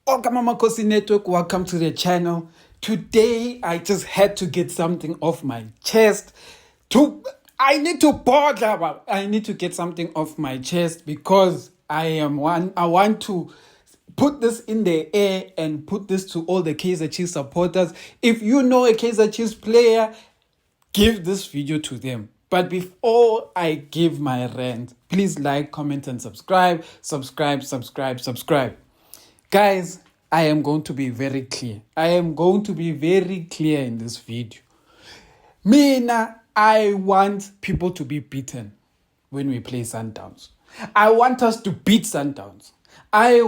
Welcome Amakhosi Network, welcome to the channel. Today I just had to get something off my chest. I need to get something off my chest because I want to put this in the air and put this to all the Kaizer Chiefs supporters. If you know a Kaizer Chiefs player, give this video to them. But before I give my rant, please like, comment, and subscribe. Subscribe. Guys, I am going to be very clear. in this video. I want people to be beaten when we play Sundowns. I want us to beat Sundowns. I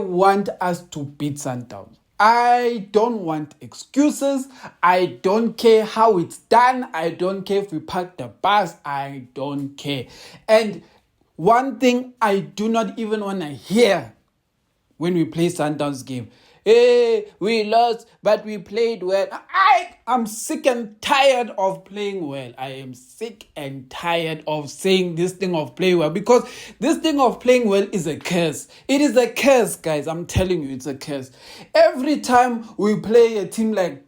don't want excuses. I don't care how it's done. I don't care if we park the bus. I don't care. And one thing I do not even want to hear when we play Sundowns game. Hey, we lost, but we played well. I'm sick and tired of playing well. I am sick and tired of saying this thing of playing well, because this thing of playing well is a curse. It is a curse, guys. I'm telling you, it's a curse. Every time we play a team like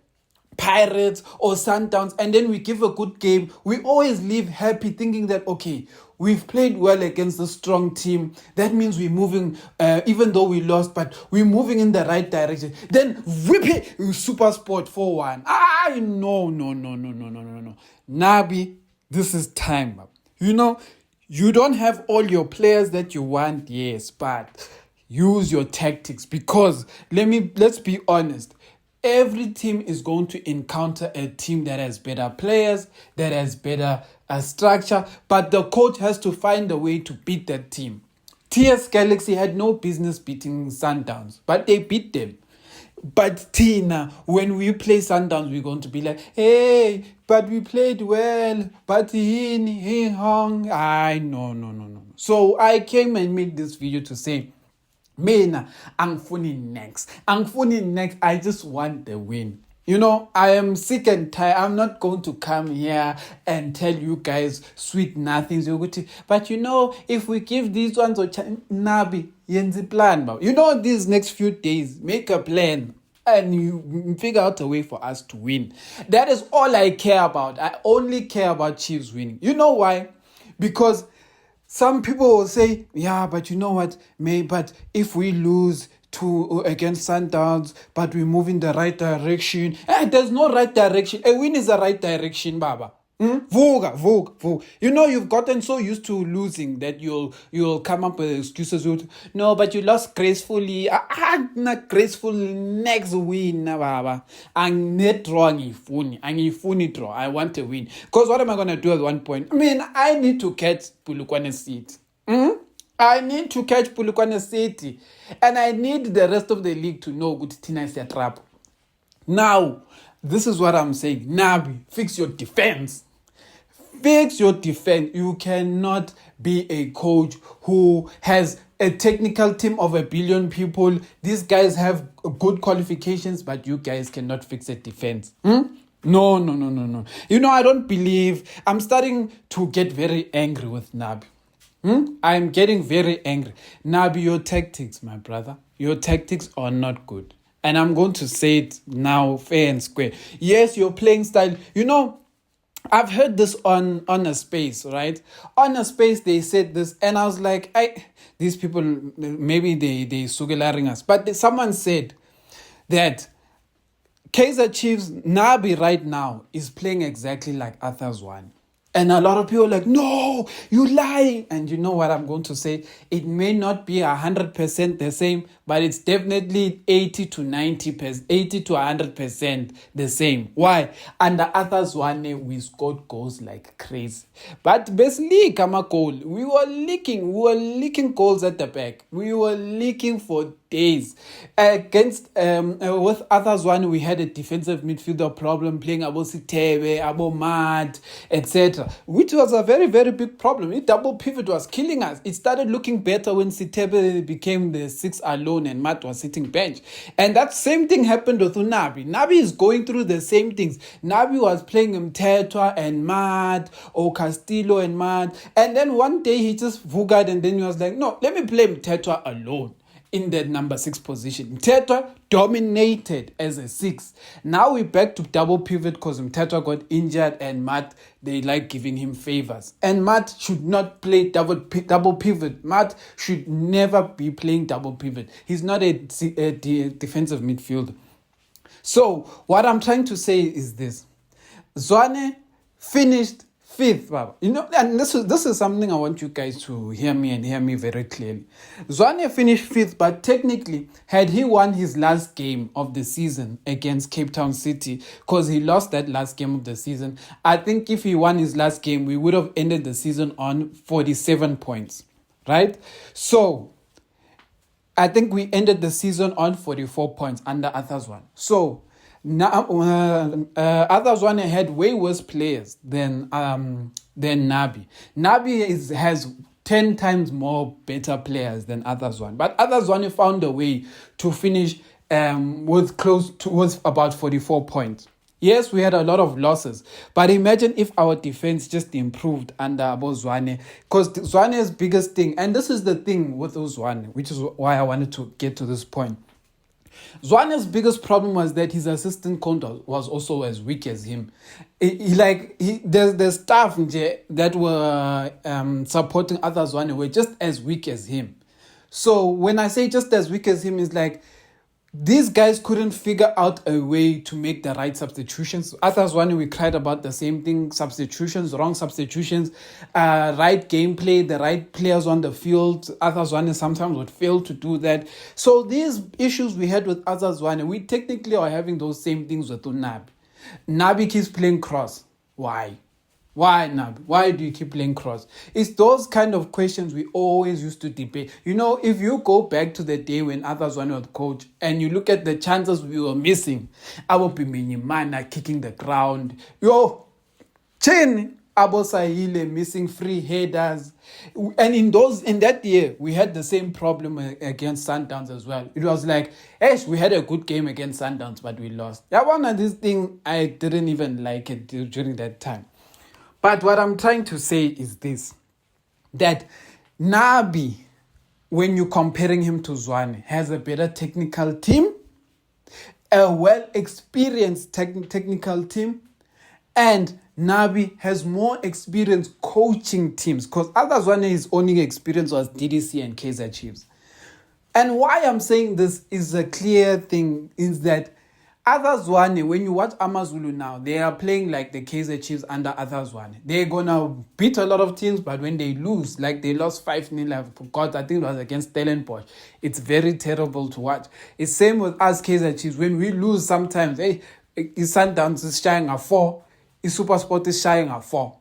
Pirates or Sundowns and then we give a good game, we always leave happy thinking that, okay, we've played well against a strong team. That means we're moving, even though we lost, but we're moving in the right direction. Then whip it, Super Sport 4-1. No. Nabi, this is time. You don't have all your players that you want, yes, but use your tactics, because let's be honest. Every team is going to encounter a team that has better players, that has better structure, but the coach has to find a way to beat that team. TS Galaxy had no business beating Sundowns, but they beat them. But Tina, when we play Sundowns, we're going to be like, hey, but we played well, but he hung. No. So I came and made this video to say, angifuni next. I just want the win. I am sick and tired. I'm not going to come here and tell you guys sweet nothings. But if we give these ones a chance, Nabi, yenzi plan. These next few days, make a plan and you figure out a way for us to win. That is all I care about. I only care about Chiefs winning. You know why? Because some people will say, yeah, but you know what, but if we lose against Sundowns, but we move in the right direction. There's no right direction. A win is the right direction, Baba. Vuga. You've gotten so used to losing that you'll come up with excuses. No, but you lost gracefully. Not gracefully. Next win, Baba. I'm not wrong. I'm draw. I want a win. Because what am I gonna do at one point? I need to catch Polokwane City. I need to catch Polokwane City, and I need the rest of the league to know good Tina is a trap. Now, this is what I'm saying. Nabi, fix your defense. You cannot be a coach who has a technical team of 1 billion people. These guys have good qualifications, but you guys cannot fix a defense. No. I don't believe. I'm starting to get very angry with Nabi. I'm getting very angry. Nabi, your tactics, my brother, your tactics are not good. And I'm going to say it now fair and square. Yes, your playing style. I've heard this on a space, right? On a space, they said this, and I was like, these people, maybe they sugelaring us. But someone said that Kaizer Chiefs, Nabi right now is playing exactly like Arthur Zwane. And a lot of people are like, no, you lying. And you know what I'm going to say? It may not be 100% the same, but it's definitely 80 to 100% the same. Why? Under Arthur Zwane, we scored goals like crazy. But basically, Amakhosi, we were leaking goals at the back. We were leaking for days. With Arthur Zwane, we had a defensive midfielder problem, playing Abo Sitebe, Abo Mad, etc., which was a very, very big problem. The double pivot was killing us. It started looking better when Sitebe became the 6 alone and Matt was sitting bench. And that same thing happened with Nabi. Nabi is going through the same things. Nabi was playing Mtetwa and Matt, or Castillo and Matt. And then one day he just vugad, and then he was like, no, let me play Mtetwa alone. in that number 6 position. Mtetwa dominated as a 6. Now we're back to double pivot because Mtetwa got injured and Matt, they like giving him favors. And Matt should not play double pivot. Matt should never be playing double pivot. He's not a defensive midfielder. So what I'm trying to say is this. Zwane finished 5th, Baba. And this is something I want you guys to hear me and hear me very clearly. Zwane finished 5th, but technically, had he won his last game of the season against Cape Town City, because he lost that last game of the season, I think if he won his last game, we would have ended the season on 47 points, right? So, I think we ended the season on 44 points under Arthur Zwane. So, now, Arthur Zwane had way worse players than Nabi. Nabi has 10 times more better players than Arthur Zwane. But Arthur Zwane found a way to finish with about 44 points. Yes, we had a lot of losses, but imagine if our defense just improved under Zwane, because Zwane's biggest thing, and this is the thing with Zwane, which is why I wanted to get to this point. Zwane's biggest problem was that his assistant coach was also as weak as him. The staff that were supporting Arthur Zwane were just as weak as him. So when I say just as weak as him, it's like these guys couldn't figure out a way to make the right substitutions. Arthur Zwane, we cried about the same thing: substitutions, wrong substitutions, right gameplay, the right players on the field. Arthur Zwane sometimes would fail to do that. So these issues we had with Arthur Zwane, we technically are having those same things with Nabi. Nabi keeps playing cross. Why? Why, Nabi? Why do you keep playing cross? It's those kind of questions we always used to debate. If you go back to the day when Arthur Zwane was coach and you look at the chances we were missing, Abo Piminimana kicking the ground, Chin Abo Sahile missing free headers. And in that year, we had the same problem against Sundowns as well. It was like, we had a good game against Sundowns, but we lost. One of these things, I didn't even like it during that time. But what I'm trying to say is this, that Nabi, when you're comparing him to Zwane, has a better technical team, a well-experienced technical team, and Nabi has more experienced coaching teams, because Arthur Zwane, his only experience was DDC and Kaizer Chiefs. And why I'm saying this is a clear thing, is that Arthur Zwane, when you watch Amazulu now, they are playing like the Kaizer Chiefs under Arthur Zwane. They're going to beat a lot of teams, but when they lose, like they lost 5-0, I forgot, I think it was against Stellenbosch. It's very terrible to watch. It's same with us Kaizer Chiefs. When we lose sometimes, Sundowns is shying a 4, SuperSport is shying a 4.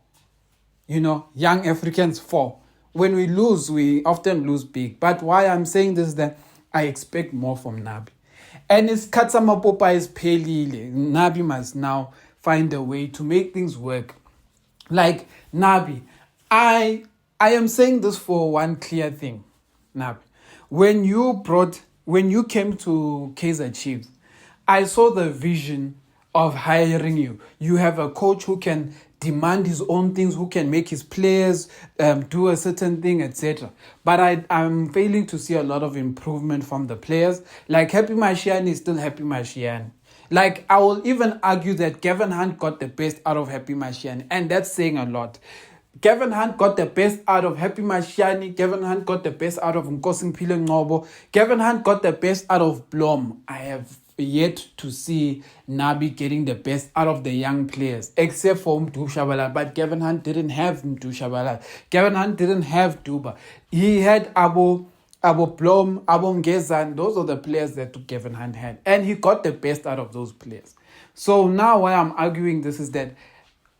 Young Africans 4. When we lose, we often lose big. But why I'm saying this is that I expect more from Nabi. And it's Katsama Popa's Pelile. Nabi must now find a way to make things work. Like Nabi, I am saying this for one clear thing. Nabi, when you came to Kaizer Chiefs, I saw the vision of hiring you. You have a coach who can demand his own things, who can make his players do a certain thing, etc. But I'm failing to see a lot of improvement from the players. Like Happy Mashiane is still Happy Mashiane. Like I will even argue that Gavin Hunt got the best out of Happy Mashiane, and that's saying a lot. Gavin Hunt got the best out of Happy Mashiane. Gavin Hunt got the best out of Nkosi Mpilo Ngobo. Gavin Hunt got the best out of Blom. I have yet to see Nabi getting the best out of the young players, except for Mdu Shabalala. But Gavin Hunt didn't have Mdu Shabalala. Gavin Hunt didn't have Duba. He had Abo Blom, Abo Ngezan. Those are the players that Gavin Hunt had. And he got the best out of those players. So now why I'm arguing this is that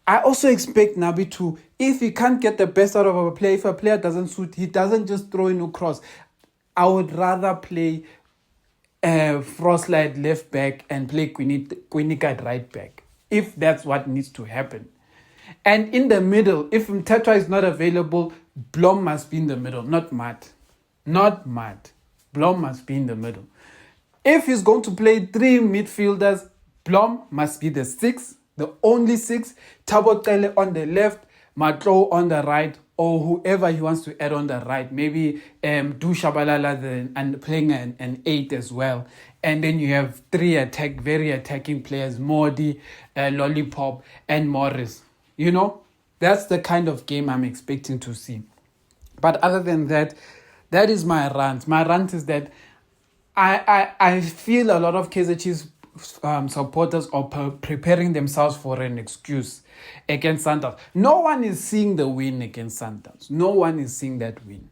I also expect Nabi to, if he can't get the best out of a player, if a player doesn't suit, he doesn't just throw in a cross. I would rather play Frostlight left back and play Quinica at right back, if that's what needs to happen. And in the middle, if Mtetwa is not available, Blom must be in the middle, not Matt. Blom must be in the middle. If he's going to play 3 midfielders, Blom must be the 6, the only 6. Thabo Cele on the left, Matlo on the right, or whoever he wants to add on the right. Maybe do Shabalala and playing an 8 as well. And then you have three very attacking players, Modi, Lollipop, and Morris. You know, that's the kind of game I'm expecting to see. But other than that, that is my rant. My rant is that I feel a lot of Kaizer Chiefs supporters are preparing themselves for an excuse against Sundowns. No one is seeing the win against Sundowns. No one is seeing that win.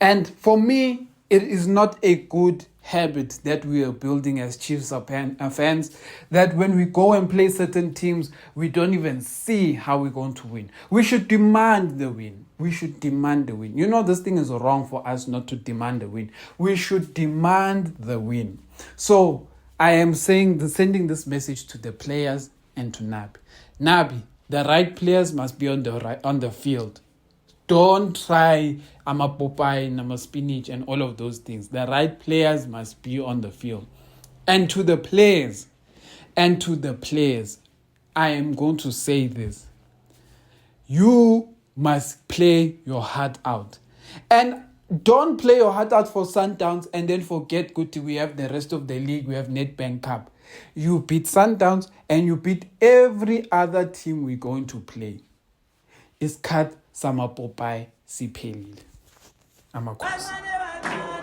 And for me, it is not a good habit that we are building as Chiefs fans, that when we go and play certain teams, we don't even see how we're going to win. We should demand the win. We should demand the win. You know, this thing is wrong for us not to demand the win. We should demand the win. So I am sending this message to the players and to Nabi. Nabi, the right players must be on the field. Don't try Popeye, spinach, and all of those things. The right players must be on the field. And to the players, I am going to say this. You must play your heart out. And don't play your heart out for Sundowns and then forget, good, we have the rest of the league, we have Nedbank Cup. You beat Sundowns and you beat every other team we're going to play. Isikhathi samapopayi siphelile. Amakhosi.